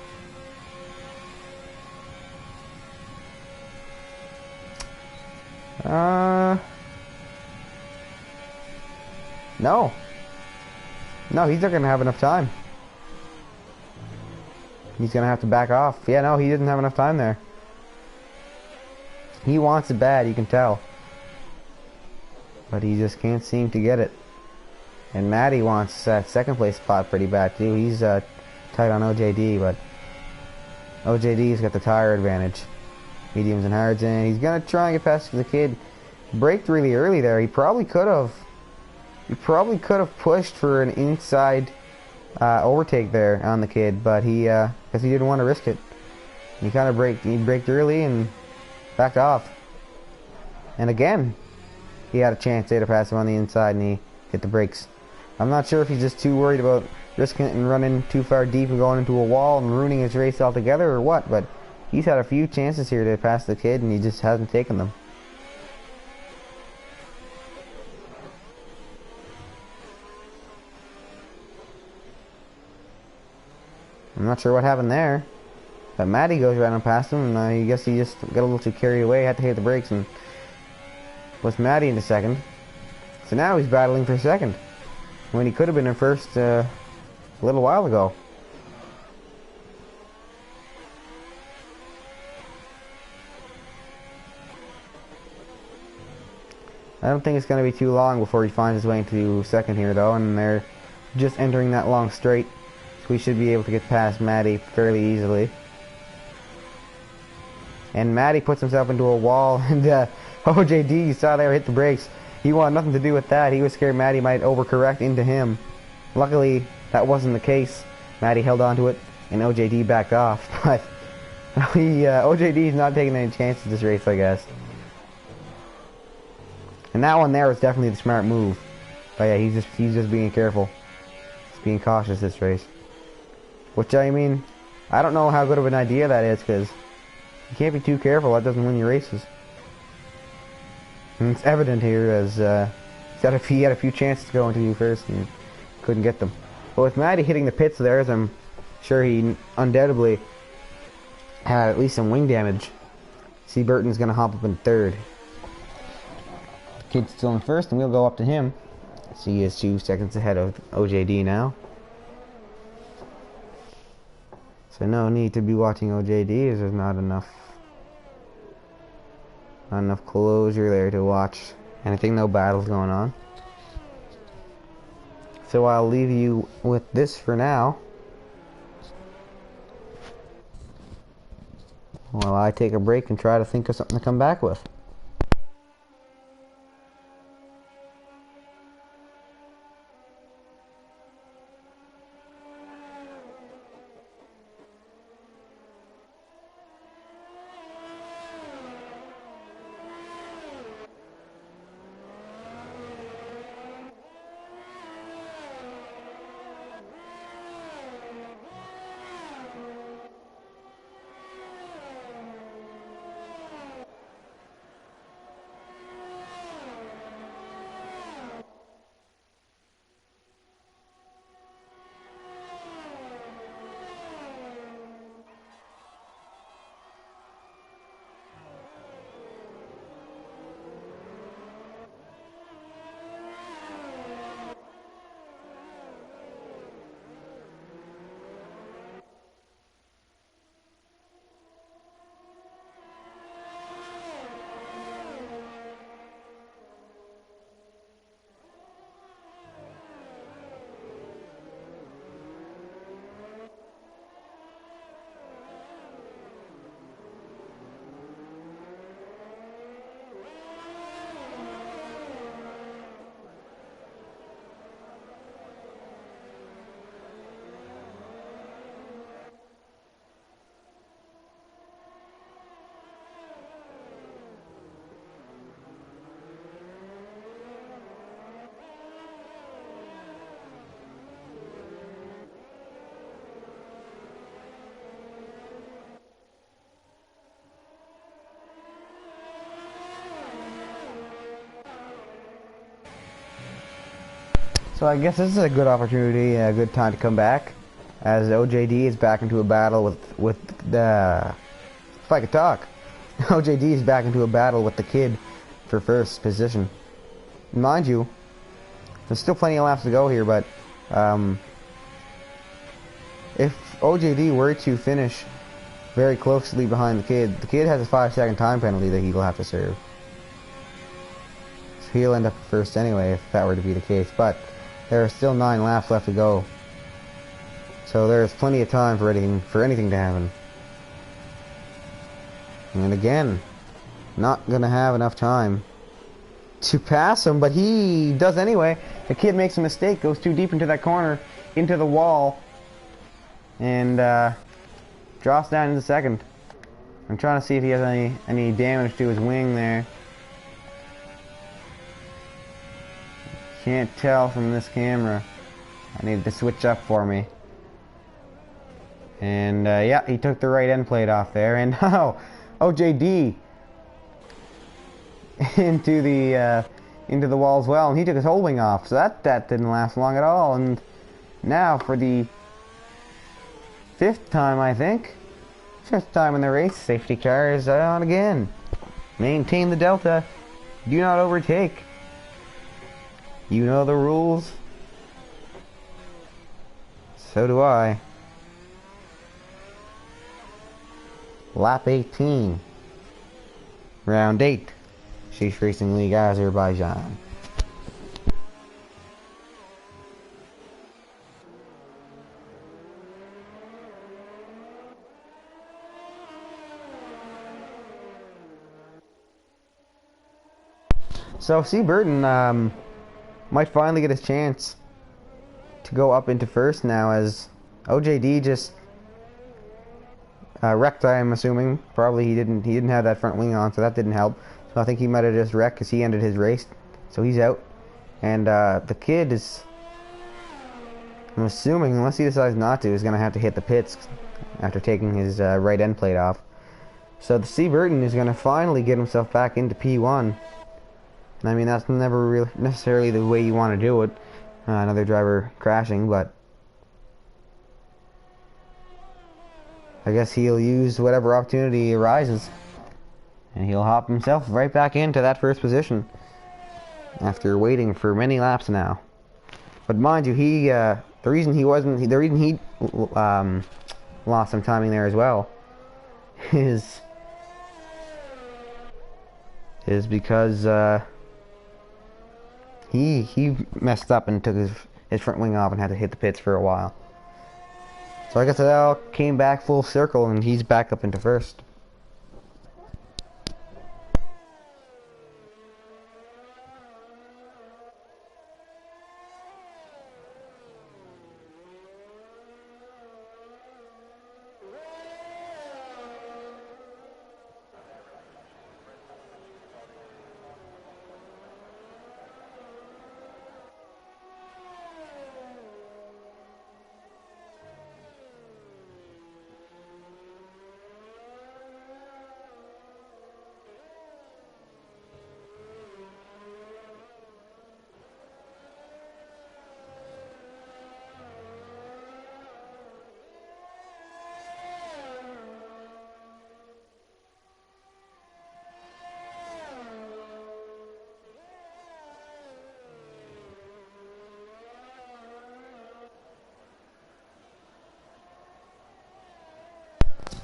No. No, he's not going to have enough time. He's going to have to back off. Yeah, no, he didn't have enough time there. He wants it bad, you can tell. But he just can't seem to get it. And Matty wants that second place spot pretty bad too. He's tight on OJD, but OJD's got the tire advantage. Mediums and hards, and he's going to try and get past the kid. Braked really early there. He probably could have. He probably could have pushed for an inside overtake there on the kid, but he, because he didn't want to risk it. He kind of braked. He braked early and backed off. And again, he had a chance there to pass him on the inside, and he hit the brakes. I'm not sure if he's just too worried about risking it and running too far deep and going into a wall and ruining his race altogether, or what. But he's had a few chances here to pass the kid, and he just hasn't taken them. I'm not sure what happened there, but Matty goes right on past him, and I guess he just got a little too carried away, had to hit the brakes, and was Matty into second. So now he's battling for second, when he could have been in first a little while ago. I don't think it's going to be too long before he finds his way into second here, though, and they're just entering that long straight. So we should be able to get past Matty fairly easily. And Matty puts himself into a wall, and OJD, you saw there, hit the brakes. He wanted nothing to do with that. He was scared Matty might overcorrect into him. Luckily, that wasn't the case. Matty held on to it, and OJD backed off. But OJD is not taking any chances this race, I guess. And that one there was definitely the smart move. But yeah, he's just being careful. He's being cautious this race. Which, I mean, I don't know how good of an idea that is, because you can't be too careful. That doesn't win your races. And it's evident here, as he had a few chances to go into you first and couldn't get them. But with Matty hitting the pits there, as I'm sure he undoubtedly had at least some wing damage, C. Burton's going to hop up in third. The kid's still in first, and we'll go up to him. So he is 2 seconds ahead of OJD now. So no need to be watching OJD, as there's not enough closure there to watch anything, no battles going on. So I'll leave you with this for now, while I take a break and try to think of something to come back with. So I guess this is a good opportunity, a good time to come back, as OJD is back into a battle with the. If I could talk, OJD is back into a battle with the kid for first position. Mind you, there's still plenty of laps to go here, but if OJD were to finish very closely behind the kid has a 5-second time penalty that he'll have to serve. So he'll end up first anyway if that were to be the case, but there are still 9 laps left to go. So there's plenty of time for anything to happen. And again, not gonna have enough time to pass him, but he does anyway. The kid makes a mistake, goes too deep into that corner, into the wall, and drops down into second. I'm trying to see if he has any damage to his wing there. Can't tell from this camera. I need to switch up for me. And yeah, he took the right end plate off there, and oh, OJD into the wall as well, and he took his whole wing off. So that didn't last long at all. And now for the 5th time, I think, 5th time in the race, safety car is on again. Maintain the delta. Do not overtake. You know the rules. So do I. Lap 18. Round 8. Sheesh Racing League, Azerbaijan. So C. Burton might finally get his chance to go up into first now, as OJD just wrecked, I'm assuming. Probably he didn't have that front wing on, so that didn't help. So I think he might have just wrecked because he ended his race. So he's out. And the kid is, I'm assuming, unless he decides not to, is going to have to hit the pits after taking his right end plate off. So the C. Burton is going to finally get himself back into P1. And I mean, that's never really necessarily the way you want to do it. Another driver crashing, but I guess he'll use whatever opportunity arises. And he'll hop himself right back into that first position after waiting for many laps now. But mind you, the reason he lost some timing there as well is because he messed up and took his front wing off and had to hit the pits for a while. So I guess it all came back full circle, and he's back up into first.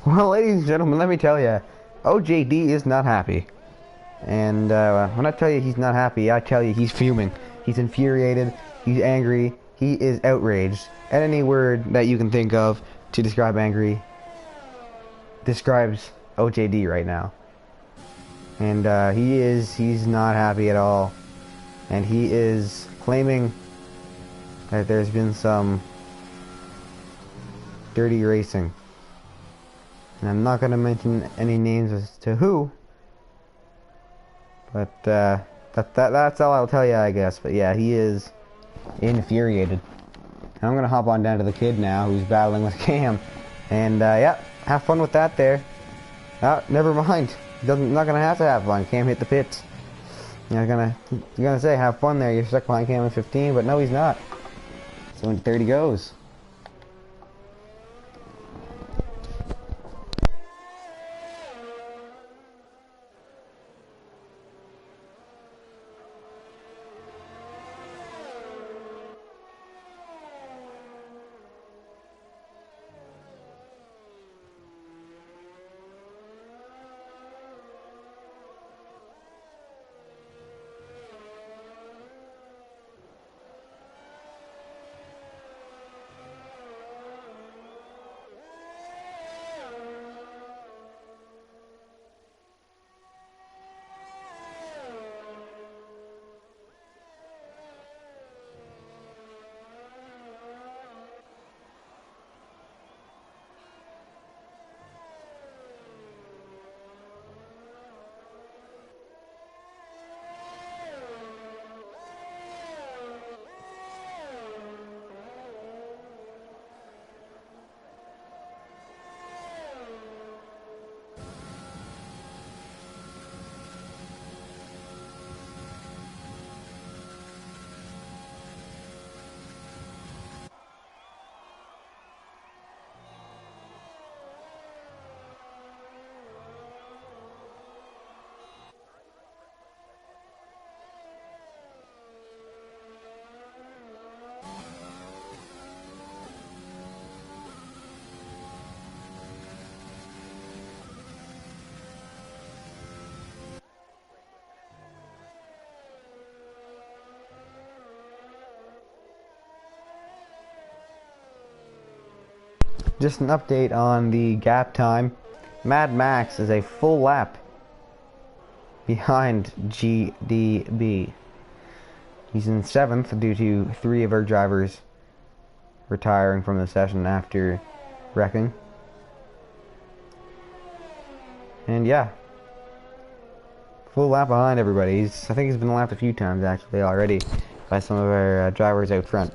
Well, ladies and gentlemen, let me tell you, OJD is not happy. And when I tell you he's not happy, I tell you he's fuming. He's infuriated, he's angry, he is outraged. And any word that you can think of to describe angry describes OJD right now. And he's not happy at all. And he is claiming that there's been some dirty racing. And I'm not going to mention any names as to who, but that's all I'll tell you, I guess. But yeah, he is infuriated. And I'm going to hop on down to the kid now, who's battling with Cam. And yeah, have fun with that there. Never mind. Not going to have fun. Cam hit the pits. You're gonna say have fun there. You're stuck behind Cam in 15, but no, he's not. So in 30 goes. Just an update on the gap time. Mad Max is a full lap behind GDB. He's in 7th due to 3 of our drivers retiring from the session after wrecking. And yeah, full lap behind everybody. I think he's been lapped a few times actually already by some of our drivers out front.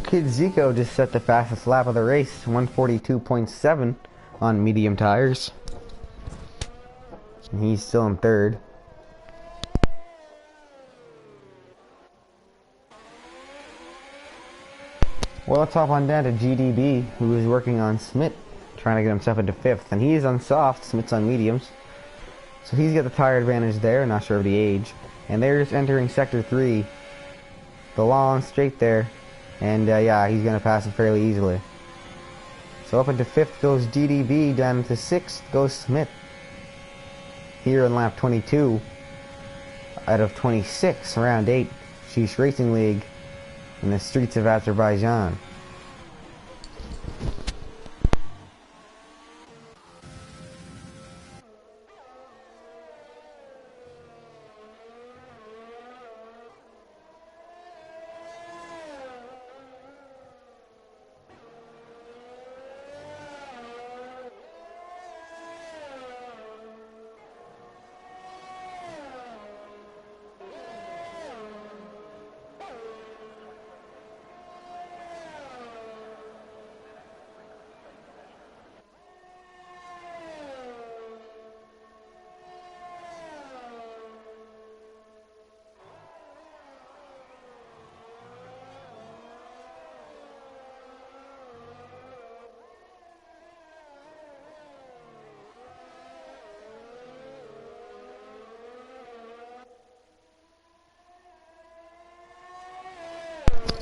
Kid Zico just set the fastest lap of the race, 142.7 on medium tires. And he's still in 3rd. Well, let's hop on down to GDB, who is working on Smith, trying to get himself into 5th. And he's on soft, Smith's on mediums. So he's got the tire advantage there, not sure of the age. And they're just entering Sector 3. The long straight there. And yeah, he's going to pass it fairly easily. So up into 5th goes GDB, down to 6th goes Smith. Here in lap 22, out of 26, round 8, Sheesh Racing League in the streets of Azerbaijan.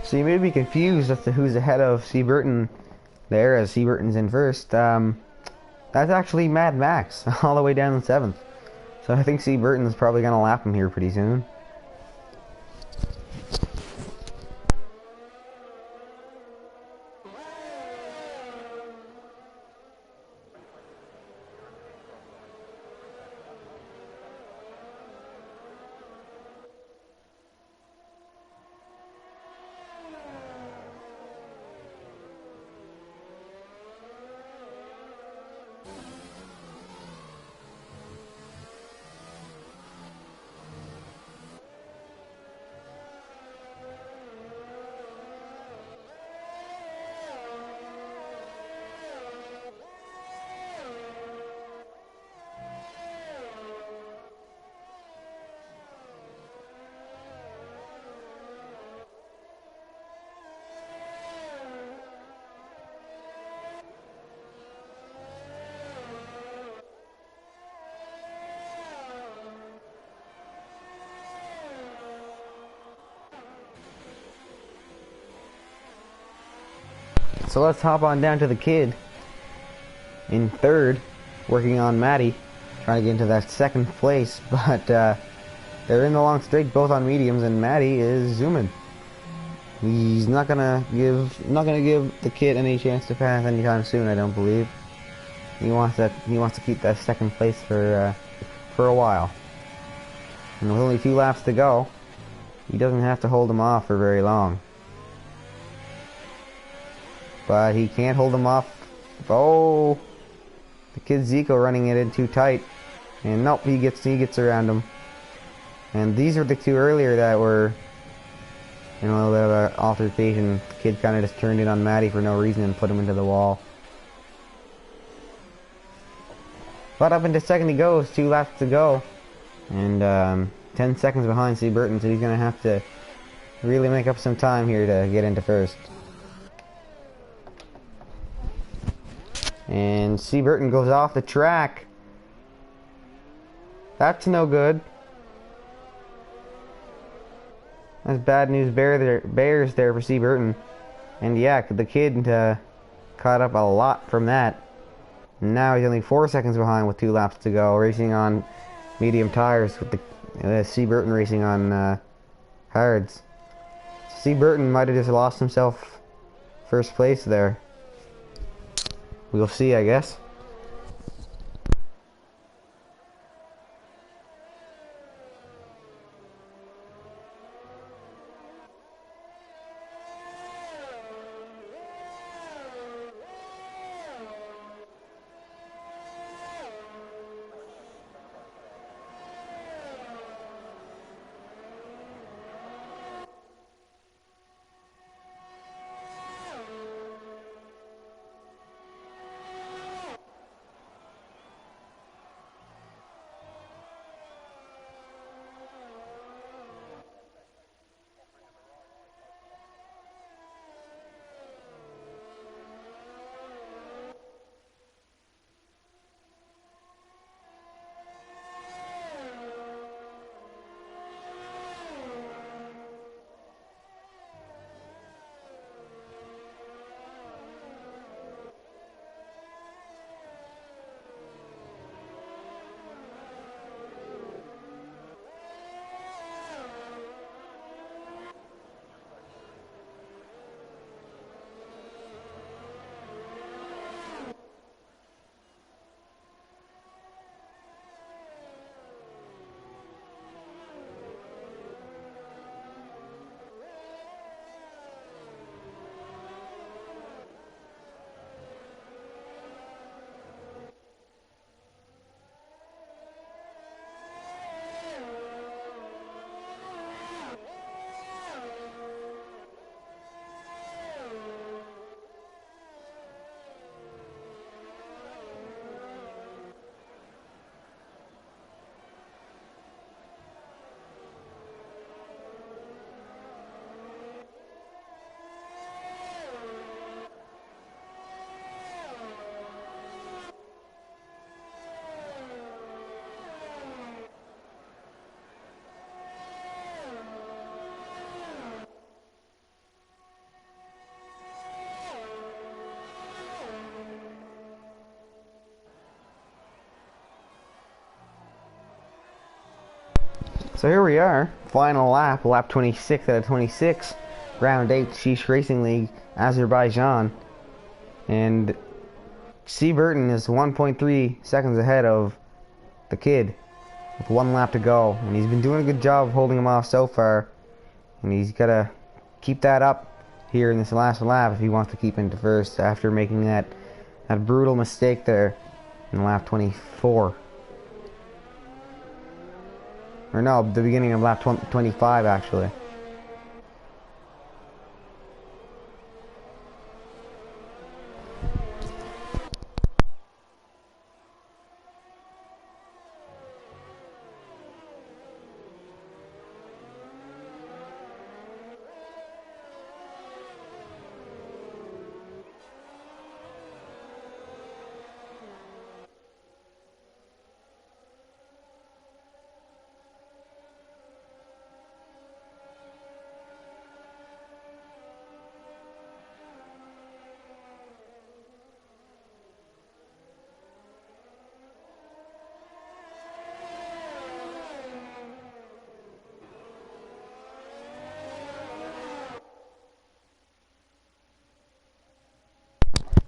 So you may be confused as to who's ahead of Seaburton there, as Seaburton's in first. That's actually Mad Max, all the way down in 7th. So I think Seaburton's probably going to lap him here pretty soon. So let's hop on down to the kid in 3rd, working on Maddie, trying to get into that 2nd place, but they're in the long straight, both on mediums, and Maddie is zooming. He's not gonna give the kid any chance to pass anytime soon, I don't believe. He wants to keep that 2nd place for a while. And with only 2 laps to go, he doesn't have to hold him off for very long. But he can't hold him off. Oh, the kid Zico running it in too tight, and nope, he gets around him. And these are the 2 earlier that were in a little bit of an altercation. The kid kind of just turned in on Maddie for no reason and put him into the wall. But up into 2nd he goes, 2 laps to go, and 10 seconds behind Seaburton, so he's gonna have to really make up some time here to get into 1st. And Seaburton goes off the track. That's no good. That's bad news bears there for Seaburton. And yeah, the kid caught up a lot from that. Now he's only 4 seconds behind with 2 laps to go, racing on medium tires with the Seaburton racing on hards. Seaburton might have just lost himself 1st place there. We'll see, I guess. So here we are, final lap, lap 26 out of 26, round 8, Sheesh Racing League, Azerbaijan, and C. Burton is 1.3 seconds ahead of the kid, with 1 lap to go, and he's been doing a good job of holding him off so far, and he's got to keep that up here in this last lap if he wants to keep into first after making that brutal mistake there in lap 24. Or no, the beginning of lap 25 actually.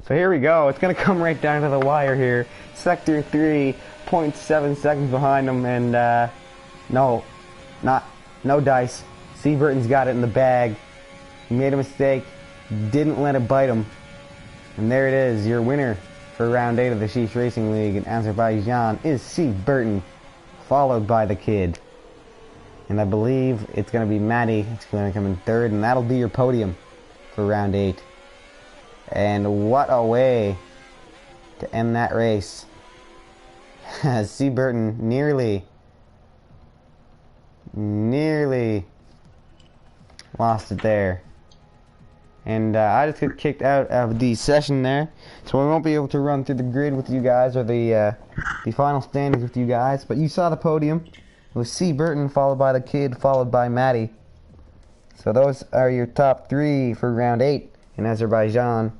So here we go, it's going to come right down to the wire here. Sector 3, 0.7 seconds behind him, and no dice. C. Burton's got it in the bag. He made a mistake, didn't let it bite him. And there it is, your winner for round 8 of the Sheesh Racing League in Azerbaijan is C. Burton, followed by the kid. And I believe it's going to be Maddie, it's going to come in third, and that'll be your podium for round 8. And what a way to end that race. C. Burton nearly lost it there. And I just got kicked out of the session there, so we won't be able to run through the grid with you guys, or the final standings with you guys. But you saw the podium. It was C. Burton, followed by the kid, followed by Maddie. So those are your top 3 for round 8 in Azerbaijan.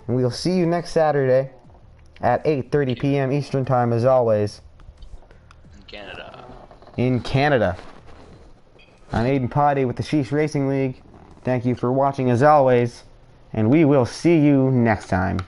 And we'll see you next Saturday at 8:30 p.m. Eastern Time, as always. In Canada. I'm Aiden Potty with the Sheesh Racing League. Thank you for watching as always, and we will see you next time.